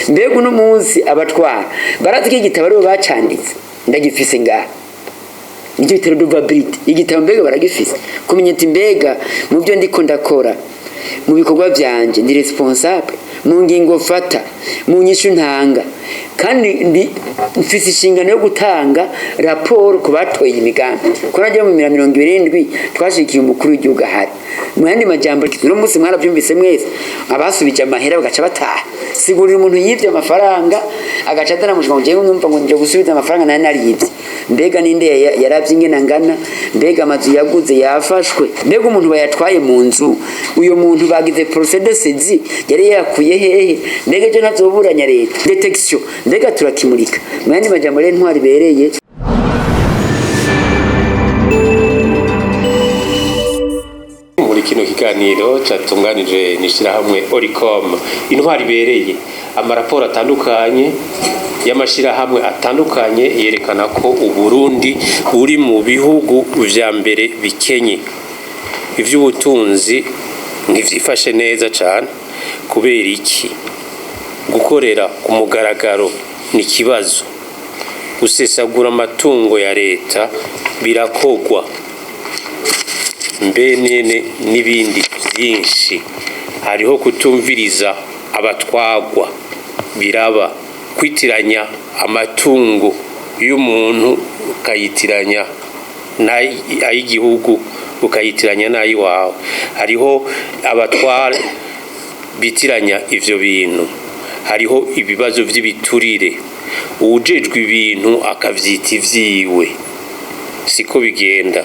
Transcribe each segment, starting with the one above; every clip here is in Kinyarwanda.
mbega uno munsi abatwara barazi ko igitabo aribo bacanditse ndagifise ngaha nicyo bitero duvability igitabo mbega baragifise kumenya ati mbega mu byo ndiko ndakora mu bikorwa byanje ndi responsable mu ngingo fata mu nyishu ntanga kandi mfise inshingano yo gutanga raporo ku batoye imigambi ko najya mu 2027 twashikiye umukuru w'igihugu ahari mu yandi majambo no munsi mwarabyumvise mwese abasubije amahera bagaca bataha sigurira umuntu yivye amafaranga agaca adana mushaka ngiye numva ngo nje gusubiza amafaranga nayo nariyivye mbega ninde yaravye ingena ngana mbega amazu yaguze yafashwe mbega umuntu bayatwaye mu nzu uyo muntu bagize procedure sezi yari yakuye hehe mbega je nazoburanya leta detection mbega turakimurika mu yandi majambo rero ntwari bereye muri kino kiganiro cyatunganije n'ishirahamwe Oricom intwari bereye amaraporo atandukanye y'amashirahamwe atandukanye yerekana ko Uburundi buri mu bihugu vya mbere bikenye ivy'ubutunzi ntivyifashe neza cyane kubera iki gukorera ku mugaragaro ni kibazo gusesagura amatungo ya leta birakogwa mbenene n'ibindi byinshi hariho kutumviriza abatwagwa biraba kwitiranya amatungo y'umuntu ukayitiranya n'ay'igihugu ukayitiranya n'ayiwawe hariho abatwara bitiranya ivyo bintu hariho ibibazo by'ibiturire ujejwe ibintu akavyita ivyiwe siko bigenda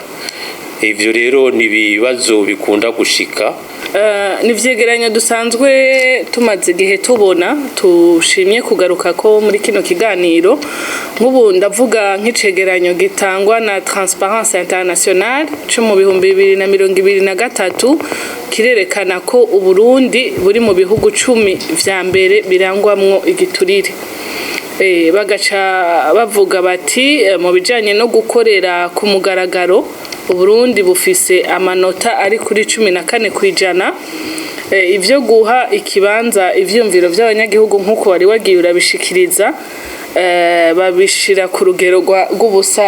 ivyo rero ni bibazo bikunda gushika nivyegeranyo dusanzwe tumaze igihe tubona tushimye kugaruka ko muri kino kiganiro nk'ubu ndavuga nk'icegeranyo gitangwa na Transparency International cyo mu 2023 kirerekana ko Uburundi buri mu bihugu 10 vya mbere birangwamwo igiturire bagaca bavuga bati mu bijanye no gukorera ku mugaragaro Uburundi bufise amanota ari kuri 14 kwijana ivyo guha ikibanza ivyumviro by'abanyagihugu nkuko wari wagiye urabishikiriza babishira ku rugero rw'ubusa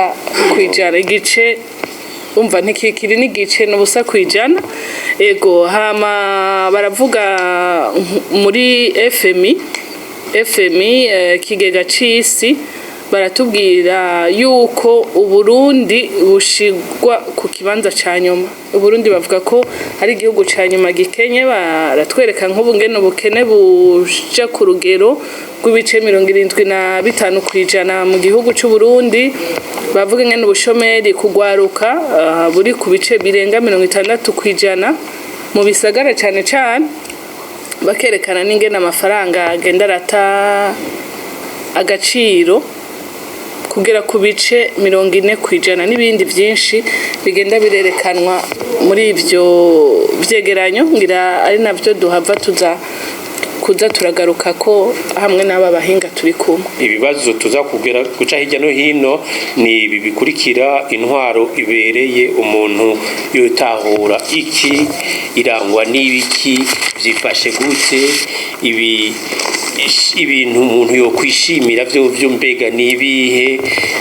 kwijana igice umva ntikikiri n'igice n'ubusa kwijana ego hama baravuga muri FMI kigega c'isi baratubwira yuko Uburundi bushigwa ku kibanza ca nyuma Uburundi bavuga ko ari igihugu ca nyuma gikenye baratwereka nk'ubungene ubukene buja ku rugero rw'ibice 75 kwijana mu gihugu c'u Burundi bavuga ngene ubushomeri kugwaruka buri ku bice birenga 60 kwijana mu bisagara cyane cyane bakerekana n'ingene amafaranga agenda rata agaciro kugera ku bice 40 kwijana n'ibindi byinshi bigenda birerekanwa muri ivyo vyegeranyo ngira ari navyo duhava kuza turagaruka ko hamwe n'aba bahinga turi kumwe ibibazo tuza kugera guca hirya no hino ni ibi bikurikira intwaro ibereye umuntu yotahura iki irangwa n'ibiki byifashe gute ibintu umuntu yo kwishimira byo mbega nibihe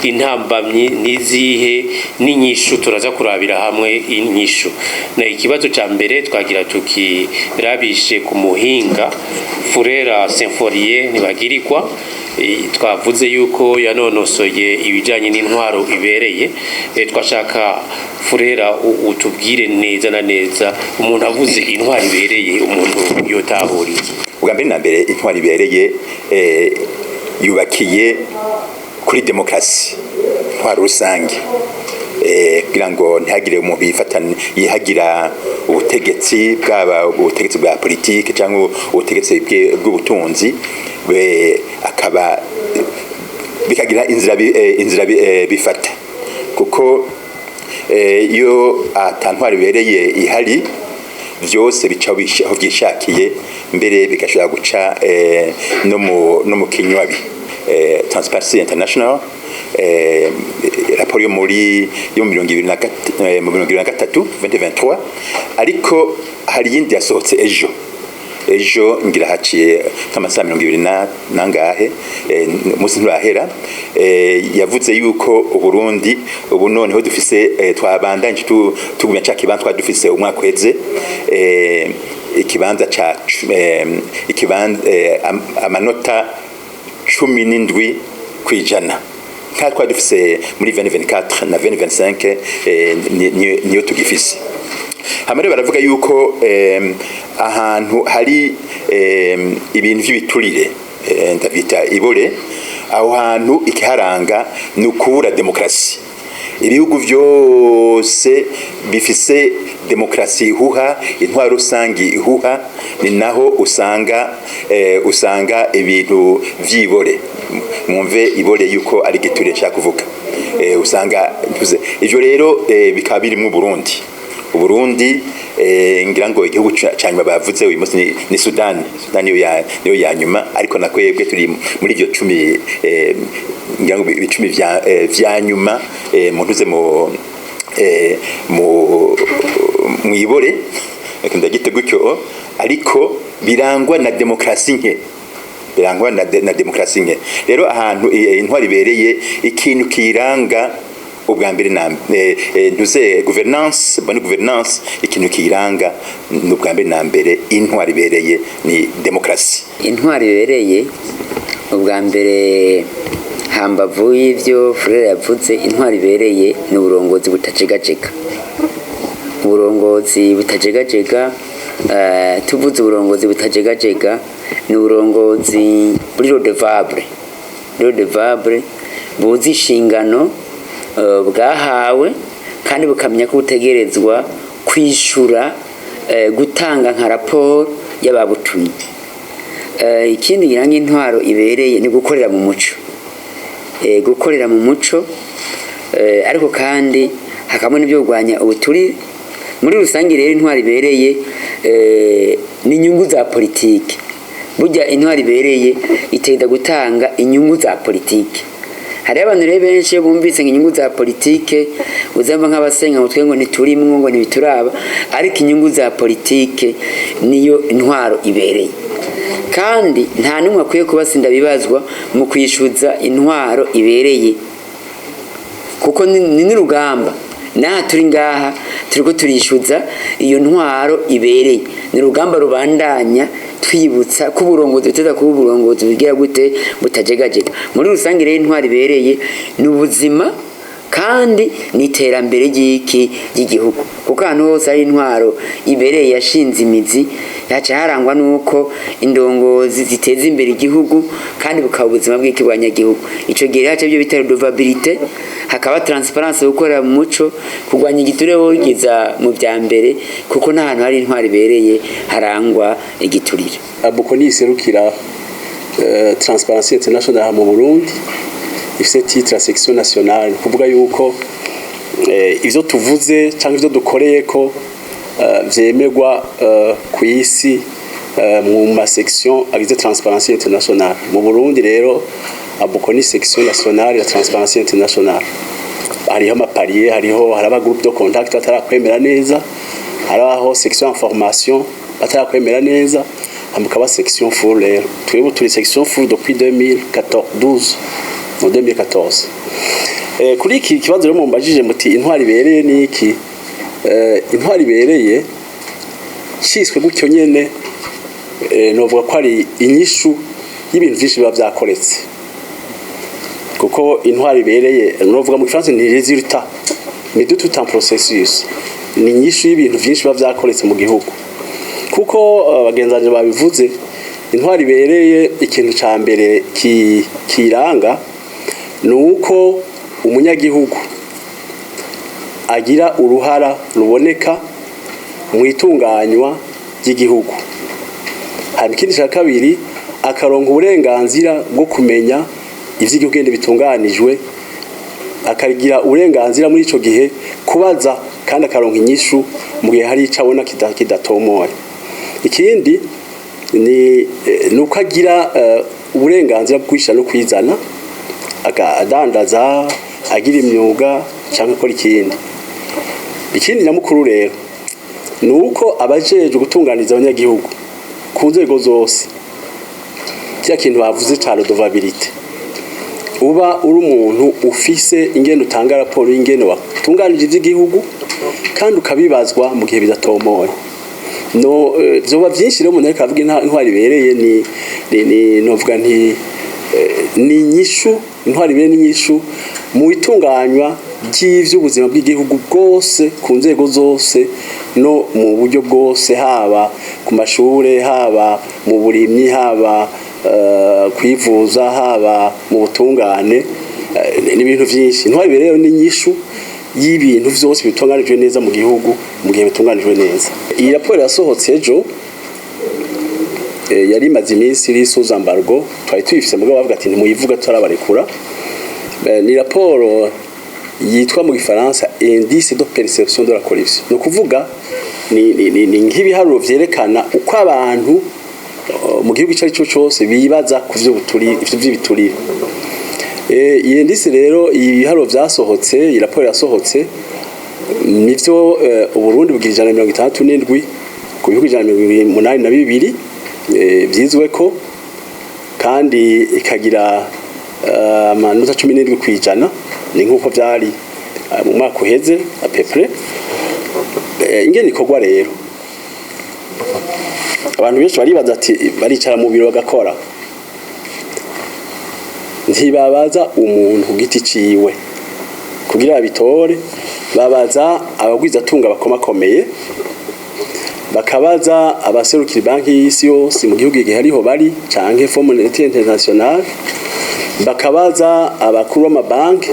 intambamye nizihe n'inyishu turaza kurabira hamwe inyishu na ikibazo ca mbere twagira tukirabishe ku muhinga Furera Symforie nibagirikwa twavuze yuko yanonosoye ibijanye n'intwaro ibereye twashaka Furera utubwire neza na neza umuntu avuze intwaro ibereye umuntu yotahuriye ubwa mbere na mbere intwaro ibereye yubakiye kuri demokrasi intwaro rusange kugira ngo ntihagire umuntu yihagira ubutegetsi bwa politike cyangwa ubutegetsi bw'ubutunzi akaba bikagira inzira bifata kuko iyo atantwara ibereye ihari byose bica aho byishakiye mbere bigashobora guca no mu kinywabi Transparency International raporo yo muri 2023 ariko hari yindi yasohotse ejo ejo ngira haciye nk'amasaha 20 nangahe musi nturahera yavuze yuko Uburundi ubu noneho dufise twabandanye tugumya ca kibanza dufise umwaka weze ikibanza ca amanota 17 kwijana kwa dufise muri 2024 na 2025 niyo tugifise hamwe baravuga yuko ahantu hari ibintu by'ibiturire ndabita ibore aho hantu ikiharanga nukubura demokrasi ibihugu byose bifise demokrasi ihuha intwaro rusangi ihuha ni naho usanga ibintu vyibore mwumve ibore yuko ari giturire cyakuvuga usanga ivyo rero bikaba biri mu Burundi ngira ngo igihugu cyanyuma bavuze uyu munsi ni Sudan niyo yanyuma ariko nakwebwe turi muri ivyo 10 ngira ngo 10 vya nyuma muntuze mu ibore ndagite gutyo ariko birangwa na demokrasi nke rero ahantu intwari bereye ikintu kiranga ubwa mbere ntuze governance bonne governance ikintu kiranga n'ubwa mbere na mbere intwari bereye ni demokrasi intwari bereye ubwa mbere hambavu y'ivyo Frere yavuze intwari bereye ni uburongozi butajegajega tuvuze uburongozi butajegajega ni uburongozi buri redevable buzi inshingano bwahawe kandi bukamenya ko butegerezwa kwishura gutanga nka raporo y'ababutumye ikindi giranga intwaro ibereye ni gukorera mu muco ariko kandi hakamwe n'ibyo kugwanya ubuturi muri rusange rero intwaro ibereye ni inyungu za politike burya intwaro ibereye itenda gutanga inyungu za politike hari abantu rero benshi bumvise inyungu za politike uzamba nk'abasenga mutwe ngo ntiturimwe ngo ntibituraba ariko inyungu za politike niyo intwaro ibereye kandi nta numwe akwiye kubasinda bibazwa mu kwishuza intwaro ibereye kuko ni n'urugamba naha turi ngaha turiko turishuza iyo ntwaro ibereye ni urugamba rubandanya twibutsa ko uburongozi buteza kuba uburongozi bugira gute butajegajega muri rusange rero intwari ibereye ni ubuzima kandi ni iterambere ry'igihugu kuko ahantu hose ari intwaro ibereye yashinze imizi yaca harangwa nuko indongozi ziteza imbere igihugu kandi bukaba ubuzima bw'ikibwanyagihugu ico gihe haca byo bita redevabilité hakaba transparence gukorera mu muco kugwanya igiturire wogiza mu bya mbere kuko n'ahantu hari intwari ibereye harangwa igiturire abuko niserukira Transparency International mu Burundi ifite titre section nationale kuvuga yuko ivyo tuvuze cyangwa ivyo dukoreye ko vyemerwa ku isi mu ma section agize Transparency International mu Burundi rero abuko ni section nationale ya Transparency International hariho amapariye hariho haraba groupe de contact atarakwemera neza haraho section information atarakwemera neza hamukaba section full rero twebwe turi section full depuis 2014 kuri iki kibazo rero mumbajije muti intwari ibereye ni iki intwari ibereye ciswe gutyo nyene novuga ko ari inyishu y'ibintu byinshi biba byakoretse kuko intwari ibereye novuga mu France ni résultat mais de tout un processus ni inyishu y'ibintu byinshi biba byakoretse mu gihugu kuko bagenzanje babivuze intwari ibereye ikintu ca mbere kiranga nuko umunyagihugu agira uruhara ruboneka mu itunganywa ry'igihugu hari ikindi cya kabiri akaronka uburenganzira bwo kumenya ivy'igihugu ngende bitunganijwe akagira uburenganzira muri ico gihe kubaza kandi akaronka inyishu mu gihe hari icabona kidatomoye ikindi ni nuko agira uburenganzira bwo kwishana no kwizana akadandaza agira imyuga cyangwa akora ikindi nyamukuru rero nuko abajeje gutunganiza abanyagihugu ku ku nzego zose cya kintu bavuze ca redevabilité uba uri umuntu ufise ingene utanga raporo y'ingene watunganije ivy'igihugu kandi ukabibazwa mu gihe bidatomoye no vyoba vyinshi rero umuntu ariko avuga intwari ibereye ni novuga nti ni inyishu intwari ibereye n'inyishu mu itunganywa ry'ivy'ubuzima bw'igihugu bwose ku nzego zose no mu buryo bwose haba ku mashure haba mu burimyi haba kwivuza haba mu butungane n'ibintu vyinshi intwari ibereye n'inyishu y'ibintu vyose bitunganijwe neza mu gihugu mu gihe bitunganijwe neza iyi raporo yasohotse ejo yari imaze iminsi iri sous embargo twari tuyifise mugabo bavuga ati ntimuyivuga turabarekura ni raporo yitwa mu gifaransa indice de perception de la corruption no kuvuga ni nk'ibiharuro vyerekana uko abantu mu gihugu icyo ari cyo cyose bibaza ku vy'ubiturire iyi indice rero ibiharuro vyasohotse iyi raporo yasohotse nivyo Uburundi bugira 167 ku bihugu 182 vyizwe ko kandi ikagira amanota 17 kwijana ni nkuko vyari mu mwaka uheze apepre ingene ikorwa rero abantu benshi baribaza ati baricara mu biro bagakora ntibabaza umuntu ku giti ciwe kugira bitore babaza abagwiza tunga bakomakomeye bakabaza abaserukira banki y'isi yose mu gihugu gihe hariho bari canke Fonds Monétaire International bakabaza abakuru b'amabanki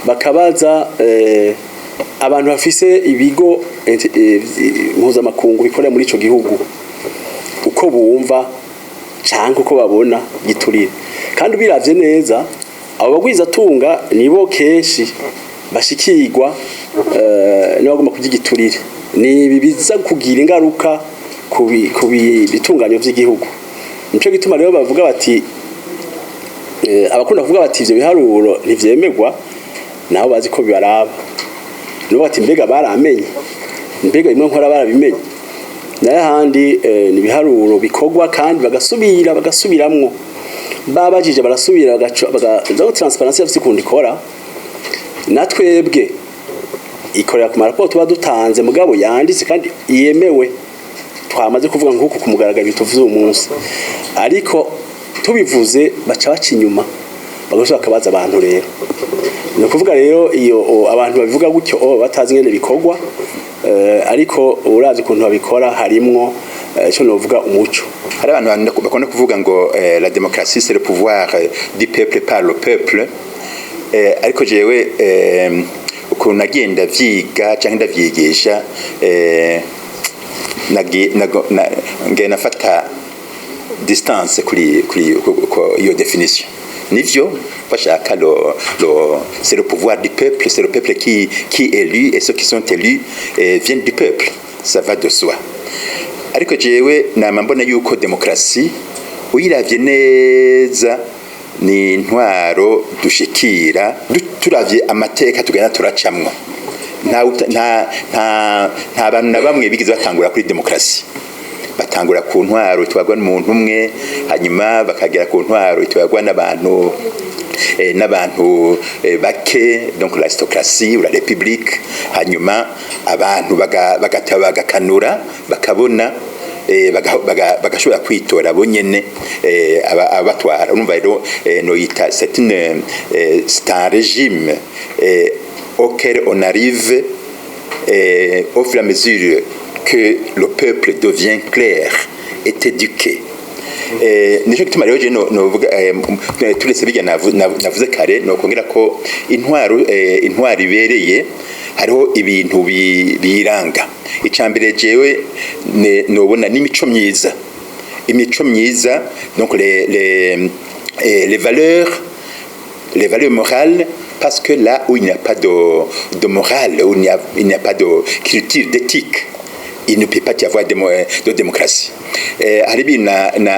bakabaza abantu bafise ibigo mpuzamakungu bikorera muri ico gihugu uko bumva canke uko babona giturire kandi ubiravye neza abo bagwiza tunga nibo kenshi bashikirwa n'abagomba kugiturire ni bibiza kugira ingaruka ku bitunganyo vy'igihugu nico gituma rero bavuga bati abakunda kuvuga bati ivyo biharuro ntivyemerwa naho bazi ko bibaraba no bati mbega baramenye mbega imwe nkora barabimenye naye handi ni biharuro bikogwa kandi bagasubiramwo babajije barasubira bagaza transparency yafise kundi ikora natwebwe ikorera ku maraporo tuba dutanze mugabo yanditse kandi yemewe twamaze kuvuga nk'uko kumugaragara bituvuze umunsi ariko tubivuze baca baca inyuma bagashaka akabaza abantu rero no kuvuga rero iyo abantu babivuga gutyo batazi ngene bikogwa ariko urazi kuntu babikora harimwo cyo novuga umuco hari abantu bakunda kuvuga ngo la démocratie c'est le pouvoir du peuple par le peuple ariko jewe ukuntu nagenda vyiga canke ndavyigisha ngena fata distance kuri iyo définition nivyo bashaka c'est le pouvoir du peuple, c'est le peuple qui est élu et ceux qui sont élus viennent du peuple, ça va de soi. Ariko jewe nama mbona yuko demokrasi uyiravye neza ni intwaro dushikira turavye amateka tugenda turacamwa nta bantu na bamwe bigize batangura kuri demokrasi batangura ku ntwaro itwagwa n'umuntu umwe hanyuma bakagera ku ntwaro itwagwa n'abantu bake donc l'aristocratie ou la république hanyuma abantu bagatabaganura bakabona bagashobora kwitora bonyene abatwara urumva rero no yita c'est un régime auquel on arrive au fur et à mesure que le peuple devient clair est éduqué nico gituma rero je novuga turetse bijya navuze kare no kongera ko intwaro ibereye hariho ibintu biranga icambere jewe nobona n'imico myiza donc les valeurs morales parce que là où il n'y a pas de morale où il n'y a pas de culture d'éthique il ne peut pas y avoir de démocratie hari ibintu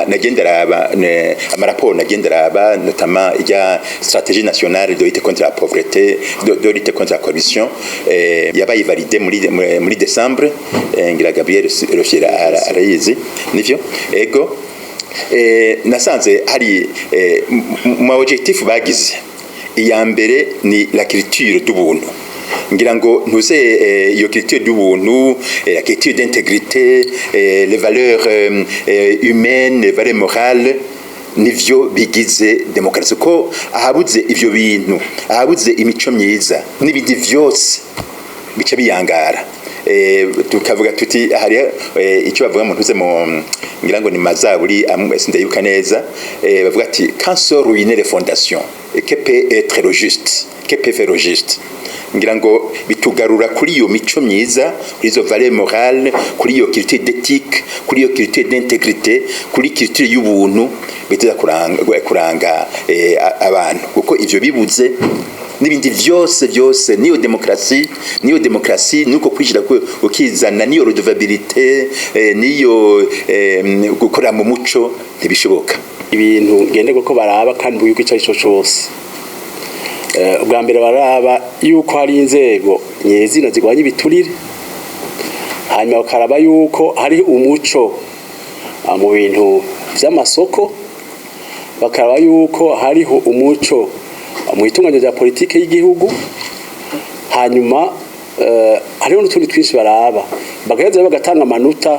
nagendera amaraporo nagendera notamment il y a stratégie nationale de lutte contre la pauvreté de lutte contre la corruption yabaye validé muri décembre ngira Gabriel Rochera arayizi nivyo ego nasanze hari mu objectif bagize iya mbere ni la culture d'ubuntu ngira ngo ntuze iyo culture d'ubuntu la culture d'intégrité les valeurs humaines les valeurs morales nivyo bigize demokarasi ko ahabuze ivyo bintu ahabuze imico myiza n'ibindi vyose bica biyangara tukavuga tuti hari icyo bavuga mu ntuze mu ngira ngo ni mazaburi sindayuka neza bavuga ati quand se ruiner les fondations que peut être le juste que peut faire le juste ngira ngo bitugarura kuri iyo mico myiza kuri izo valeurs morales kuri iyo culture d'éthique kuri iyo culture d'intégrité kuri culture y'ubuntu biteza kuranga abantu kuko ivyo bibuze n'ibindi vyose niyo demokrasi nuko kwishira ukizana niyo redevabilité niyo gukora mu muco ntibishoboka ibintu ngende ko baraba kandi buyuko icyo cyose ubwa mbere baraba yuko hari inzego nyezina zigwanya ibiturire hanyuma bakaraba yuko hari umuco mu bintu by'amasoko bakaraba yuko hariho umuco mu itunganya rya politike y'igihugu hanyuma hariho n'utundi twinshi baraba bagaheza bagatanga amanota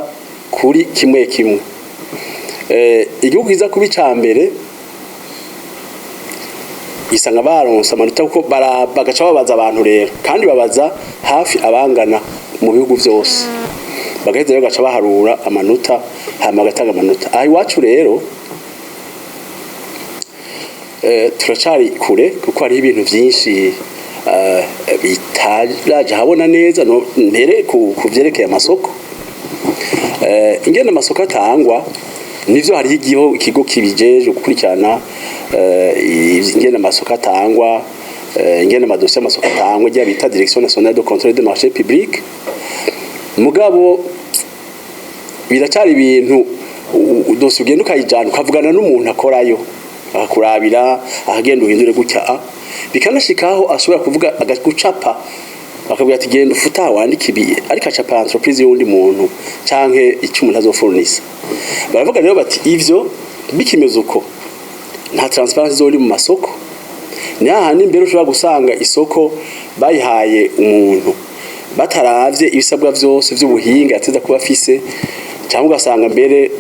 kuri kimwe igihugu kiza kuba icambere isanga baronse amanota kuko bagaca babaza abantu rero kandi babaza hafi abangana mu bihugu byose bagaheza bagaca baharura amanota hanyuma bagatanga amanota aha iwacu rero turacari kure kuko hari ibintu byinshi bitaraje habona neza mbere ku byerekeye amasoko ingene amasoko atangwa nivyo hari ikigo kibijeje gukurikirana ingene amasoko atangwa ingene amadosiye amasoko atangwa rya bita Direction Nationale de Contrôle des Marchés Publics mugabo biracari ibintu dosiye ugenda ukayijana ukavugana n'umuntu akorayo akakurabira ahagenda uhindure gutya bikanashikaho ashobora kuvuga agakucapa bakabwira ati genda ufuta wandika ibi ariko acapa entreprise y'undi muntu canke icyo umuntu azofurnisa baravuga rero bati ivyo bikimeze uko nta transparency zori mu masoko ni ahandi imbere ushobora gusanga isoko bayihaye umuntu bataravye ibisabwa vyose vy'ubuhinga yateza kuba afise cyangwa ugasanga mbere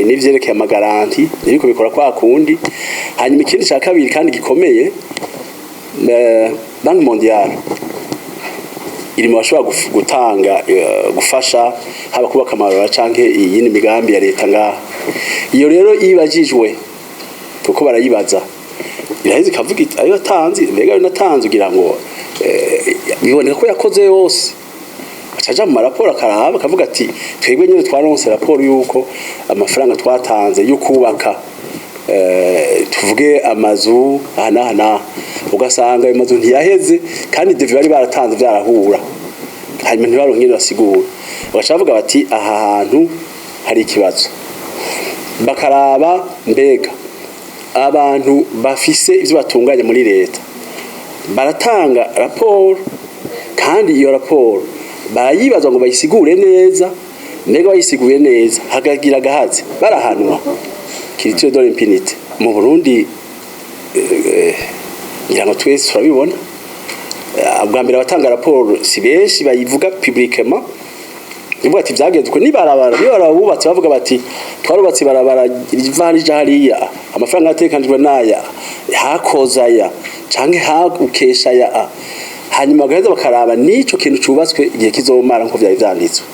n'ivyerekeye amagaranti niko bikora kwa kundi hanyuma ikindi cya kabiri kandi gikomeye Banki Mondiale iri mu bashobora gutanga gufasha haba kubaka amarora canke iyindi migambi ya leta ngaha iyo rero ibajijwe kuko barayibaza iraheze kavuga ayo yatanze mbega yo natanze ugira ngo biboneka ko yakoze yose acaja mu raporo akaraba akavuga ati twebwe nyine twaronse raporo yuko amafaranga twatanze yo kubaka tuvuge amazu hana ugasanga ayo mazu ntiyaheze kandi devi bari baratanze byarahura hanyuma ntibaronke nyine basigura bagacavuga bati aha hantu hari ikibazo bakaraba mbega abantu bafise ivyo batunganya muri leta baratanga raporo kandi iyo raporo barayibaza ngo bayisigure neza mbega bayisiguye neza hagagira gahaze barahanwa culture de l'impunité mu Burundi ngira ngo twese turabibona ubwa mbere batanga raporo si benshi bayivuga publiquement niba ati byagenze ko nibarabara bubatse bavuga bati twarubatse barabara rivanije hariya amafaranga atekanijwe naya hakozaya canke ukesha ya hanyuma gaheza bakaraba nico kintu cubatswe igihe kizomara nko byari byanditswe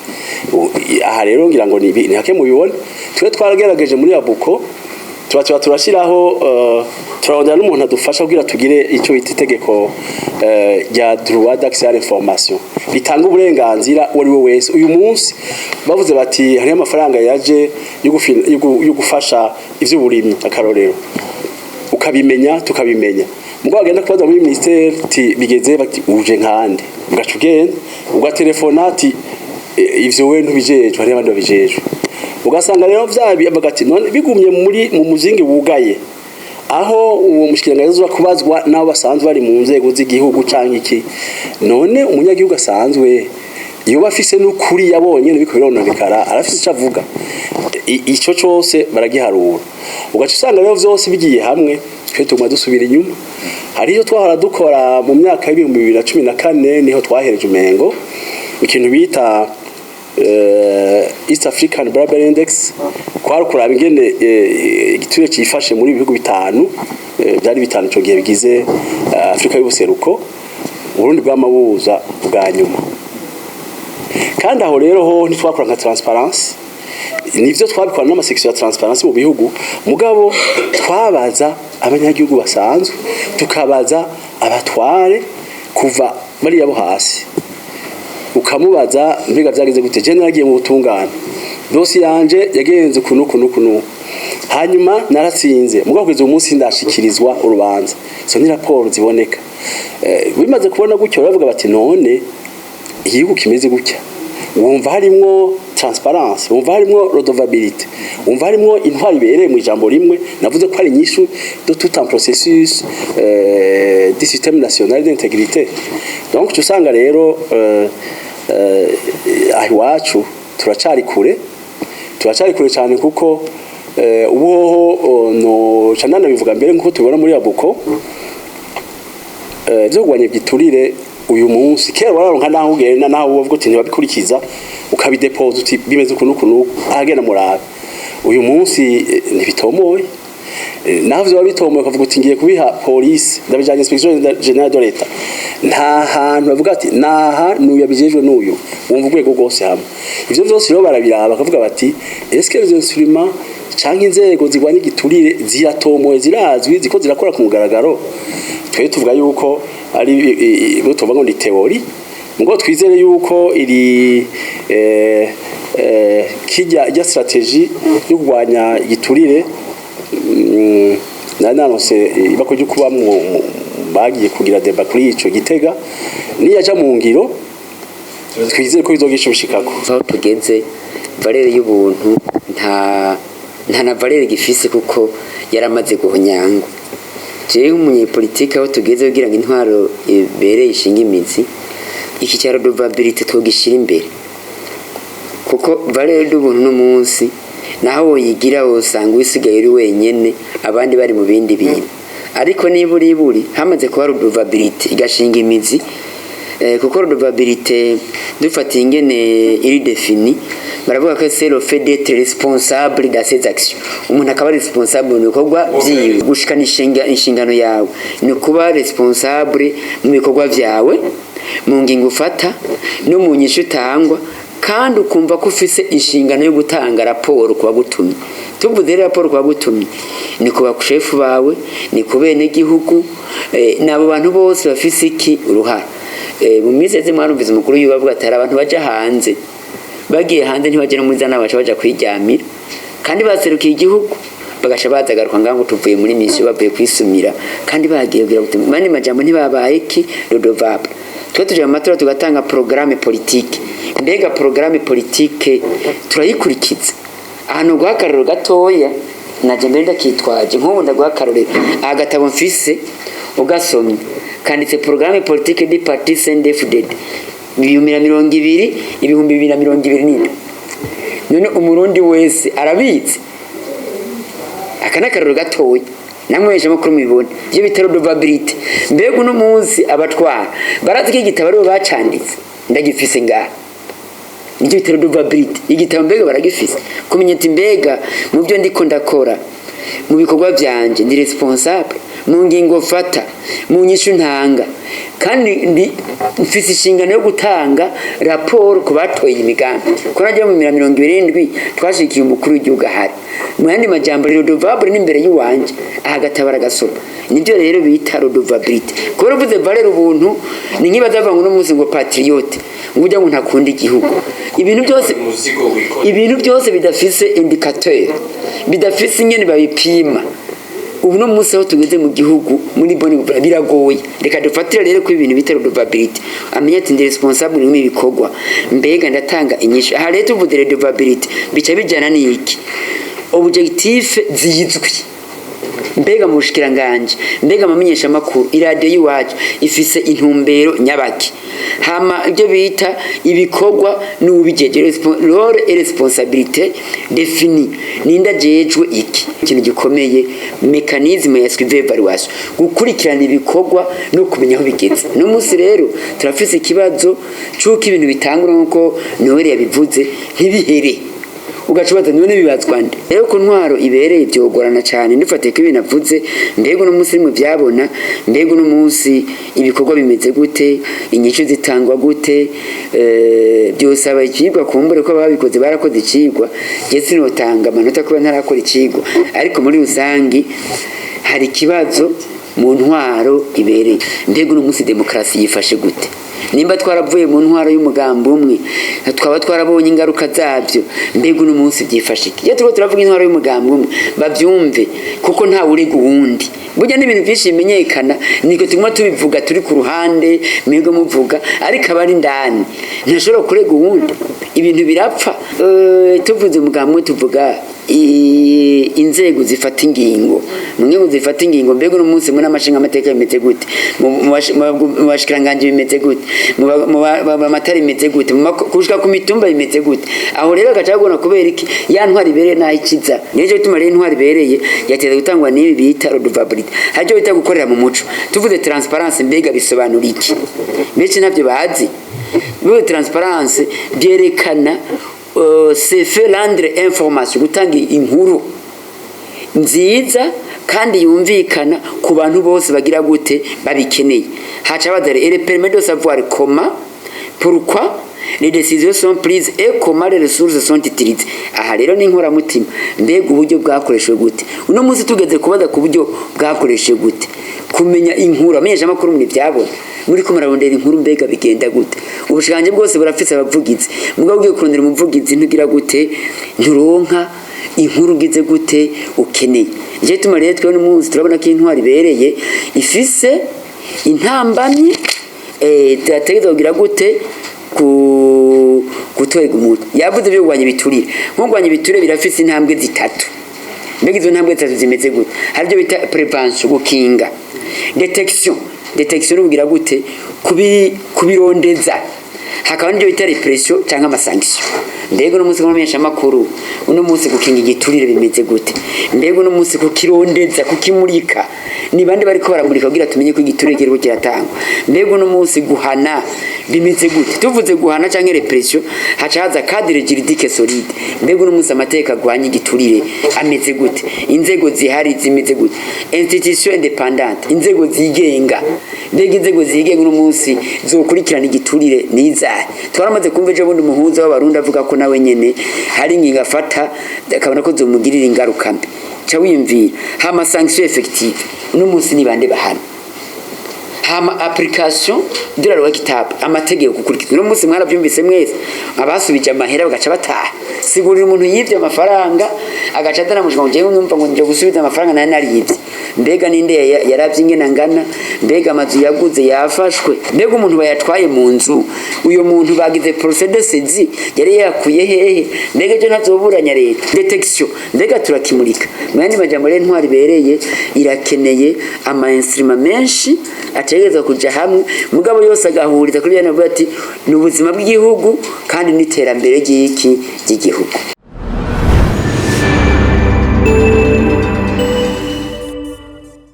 aha rero ngira ngo ni hake mu bibone twe twaragerageje muri Abuko turashiraho turabona n'umuntu adufasha kugira tugire icyo bita itegeko rya droit d'accès à l'information bitanga uburenganzira wari we wese uyu munsi bavuze bati hari amafaranga yaje yo gufasha ivy'uburimyi akarorero ukabimenya tukabimenya mugo agenda kubaza muri ministère ti bigeze bati uje nkande ugacugenda ugatelefona ati ivyo we ntubijejwe hari abandi babijejwe ugasanga rero vyabi bagati none bigumye mu muzingi wugaye aho uwo mushikiranganje uza kubazwa nabo basanzwe bari mu nzego z'igihugu canke iki none umunyagihugu asanzwe iyo bafise n'ukuri yabonye nibiko birononekara arafise ico avuga ico cose baragiharura ugaca usanga rero vyose bigiye hamwe twe tuguma dusubira inyuma hariyo twahora dukora mu myaka ya 2014 niho twahereje umengo ikintu bita East African Barber Index kwari kuraba ingene igiturire cifashe muri ibihugu bitanu byari bitanu cyo gihe bigize Afrika y'ubuseruko Burundi bw'amabuza bwa nyuma kandi aho rero ho ntitwakora nka transparency nivyo twabikora n'amasection ya transparency mu bihugu mugabo twabaza abanyagihugu basanzwe tukabaza abatware kuva bari yabo hasi ukamubaza mbega byageze gute je naragiye mu butungane dosi yanje yagenze kunu hanyuma naratsinze mugabo kugeza umunsi ndashikirizwa urubanza so ni raporo ziboneka bimaze kubona gutyo baravuga bati none igihugu kimeze gutya wumva harimwo transparence wumva harimwo redevabilité wumva harimwo intwari ibereye mu ijambo rimwe navuze ko ari nyishu de tout un processus du système national d'intégrité donc tusanga rero ahiwacu turacari kure cyane kuko ubuho no canana bivuga mbere nkuko tubona muri Abuko byo gwanye giturire uyu munsi kera wararonka naho ugenda naho uvuga uti ntibabikurikiza ukabidepose uti bimeze kunukunuku ahagena murabe uyu munsi ntibitomoye naho byo babitomoye ukavuga uti ngiye kubiha police ndabijanye inspection generale de l'État nta hantu bavuga ati naha nuyabijejwe n'uyu wumva urwego rwose hamwe ivyo byose rero barabiraba bakavuga bati est-ce que les instruments canke inzego zigwanye giturire ziratomoye zirazwi ziko zirakora ku mugaragaro twe tuvuga yuko ari tuvuga ngo ni theory ngo twizere yuko iri kijya strategy yo kugwanya giturire nananose ibako kuba bagiye kugira debat kuri ico Gitega niyaja mu ngiro twizere ko bizogisha bishikako aho tugeze valere y'ubuntu nta na valere gifise kuko yaramaze guhonyangwa jewe umunyepolitike aho tugeze kugira ngo intwaro ibereye ishinga imizi iki cyaro redevabilité twogishira imbere kuko valere y'ubuntu no munsi naho yigira usanga wisigaye uri wenyene abandi bari mu bindi bintu ariko niburi hamaze kuba redevabilité igashinga imizi kuko redevabilité dufatiye ingene iri défini baravuga ko c'est le fait d'être responsable de ses actions umuntu akaba responsable mu bikorwa byiwe gushikana inshingano yawe ni kuba responsable mu bikorwa byawe mu ngingo ufata no mu nyishu utangwa kandi ukumva ko ufise inshingano yo gutanga raporo kwa gutumye tuvuze raporo kwa gutumye ni kuba chef bawe ni kubene gihugu nabo bantu bose bafise iki uruhara mu miseze mwarumvize mukuru yubavuga ati abantu baje hanze bagiye hanze ntibagera muri zana baje kwijyamira kandi baserukiye igihugu bagasha bazagaruka ngango tuvuye muri mission bavuye kwisumira kandi bagiye kugira gute mani majambo ntibabaye iki redevable twe tuje amatora tugatanga programme politique mbega programme politique turayikurikiza ahantu guhakariro gatoya naje mbere ndakitwaje nk'ubu ndaguhakarire agatabo mfise ugasomye kanditse programme politique du parti CNDD-FDD 2020 none umurundi wese arabitse akanakariro gatoya namweje makuru mibone iyo bitero redevabilité mbega uno munsi abatwara baraziki igitabo aribo bacanditse ndagifise ngaha nicyo bitero redevabilité igitabo mbega baragifise kumenya ati mbega mu byo ndiko ndakora mu bikorwa byanje ndi responsable mu ngingo fata mu nyishu ntanga kandi mfise inshingano yo gutanga raporo ku batoye imigambi ko najya mu 2027 twashikiye umukuru w'igihugu ahari mu yandi majambo redevable n'imbere y'uwanje ahagatabara gasoma nibyo rero bita redevabilité ko ruvuze valeur ubuntu ni nk'ibazavanga no munsi ngo patriote ngujya ngo ntakunda igihugu ibintu byose bidafise indicateur bidafise ingene babipima ubu no munsi aho tugeze mu gihugu muri boni biragoye reka dufatire rero ko ibintu bita redevability amenya ati ndi responsable mu bikorwa mbega ndatanga inyishu aha rero tuvuze redevability bica bijyana n'iki objectif zizwi mbega mu bushikiranganje mbega amamenyesha makuru iradiyo y'iwacu ifise intumbero nyabaki hama ibyo bita ibikorwa n'ubijeje role et responsabilité définie ninda jejwe iki ikintu gikomeye mechanisme ya suivi evaluation gukurikirana ibikorwa no kumenya aho bigeze no munsi rero turafise ikibazo cyuko ibintu bitangura nkuko Noel yabivuze ntibihere ugacubaza none bibazwa nde rero ko ntwaro ibereye byogorana cyane ndifate ko ibintu avuze mbego no munsi mu byabona mbego no munsi ibikorwa bimeze gute inyishu zitangwa gute byose abakigwa kumbure ko babikoze barakoze ikigwa je sinotanga amanota kuba ntarakora ikigwa ariko muri rusangi hari kibazo mu ntwaro ibereye mbego no munsi demokrasi yifashe gute nimba twaravuye mu ntwaro y'umugambo umwe twaba twarabonye ingaruka zabyo mbego no munsi byifashike iyo turavuga intwaro y'umugambo umwe bavyumve kuko nta urega uwundi burya n'ibintu byinshi bimenyekana niko tumwe tubivuga turi ku ruhande mwego muvuga ariko abari ndani ntashobora kurega uwundi ibintu birapfa tuvuze umugambo tuvuga inzego zifata ingingo mu zifata ingingo mbego no munsi muri amashinga amateka bimeze gute mu bashikiranganje bimeze gute mu amatari bimeze gute kushika ku mitumba bimeze gute aho rero agacagona kubera iki ya ntwari ibereye naho ikiza niyo bituma rero intwari ibereye yateze gutangwa n'ibi bita redevability hajyo bita gukorera mu muco tuvuze transparence mbega bisobanura iki benshi ntabyo bazi bivuze transparence byerekana c'est fait rendre information gutanga inkuru nziza kandi yumvikana ku bantu bose bagira gute babikeneye haca badare et permet de savoir comment pourquoi les décisions sont prises et comment les ressources sont utilisées aha rero ni inkora mutima mbega uburyo bwakoreshwe gute uno munsi tugeze kubaza ku buryo bwakoreshwe gute kumenya inkuru amenyesha makuru muri byabona muri ko mararondera inkuru mbega bigenda gute ubushikanje bwose burafise abavugizi mugabo ugiye kurondera umuvugizi ntugira gute nturonka inkuru gize gute ukeneye je tuma rero twe n'umunsi turabona ko intwari bereye ifise intambamye tategeza kugira gute gutwega umuntu yavuze byo kugwanya ibiturire nko kugwanya ibiturire birafise intambwe zitatu mbega izo ntambwe zitatu zimeze gute hari byo bita prevention gukinga detection ugira gute kubirondeza hakaba n'ibyo bita repression cyangwa amasanction mbego no munsi kumenyesha makuru uno munsi gukinga igiturire bimeze gute mbego no munsi kukirondeza kukimurika ni bande bariko baramurika kugira tumenye ko igiturire kiriko kiratangwa mbego no munsi guhana bimeze gute tuvuze guhana cyangwa repression haca haza cadre juridique solide mbego no munsi amateka gwanya igiturire ameze gute inzego zihari zimeze gute institution independante inzego zigenga mbega inzego zigenga no munsi zokurikirana igiturire nizahe twaramaze kumva ejo bundi umuhuza w'abarundi avuga ko nawe nyene hari ingingo afata akabona ko zomugirira ingaruka mbi ca wiyumvira hama sanction effective uno munsi ni bande bahana hama application de la loi kitable amategeko gukurikizwa uno munsi mwarabyumvise mwese abasubije amahera bagaca bataha sigurira umuntu yivye amafaranga agaca adana mushaka nje numva ngo nje gusubiza amafaranga nari nariyivye mbega ninde yaravye ingena ngana mbega amazu yaguze yafashwe mbega umuntu bayatwaye mu nzu uyo muntu bagize procédure saisie yari yakuye hehe mbega je nazoburanya leta detection mbega turakimurika mwandi majambo rero ntwari bereye irakeneye ama instrument menshi ategeza kuja hamwe mugabo yose agahuriza kuri yana ati ni ubuzima bw'igihugu kandi n'iterambere ry'iki ry'igihugu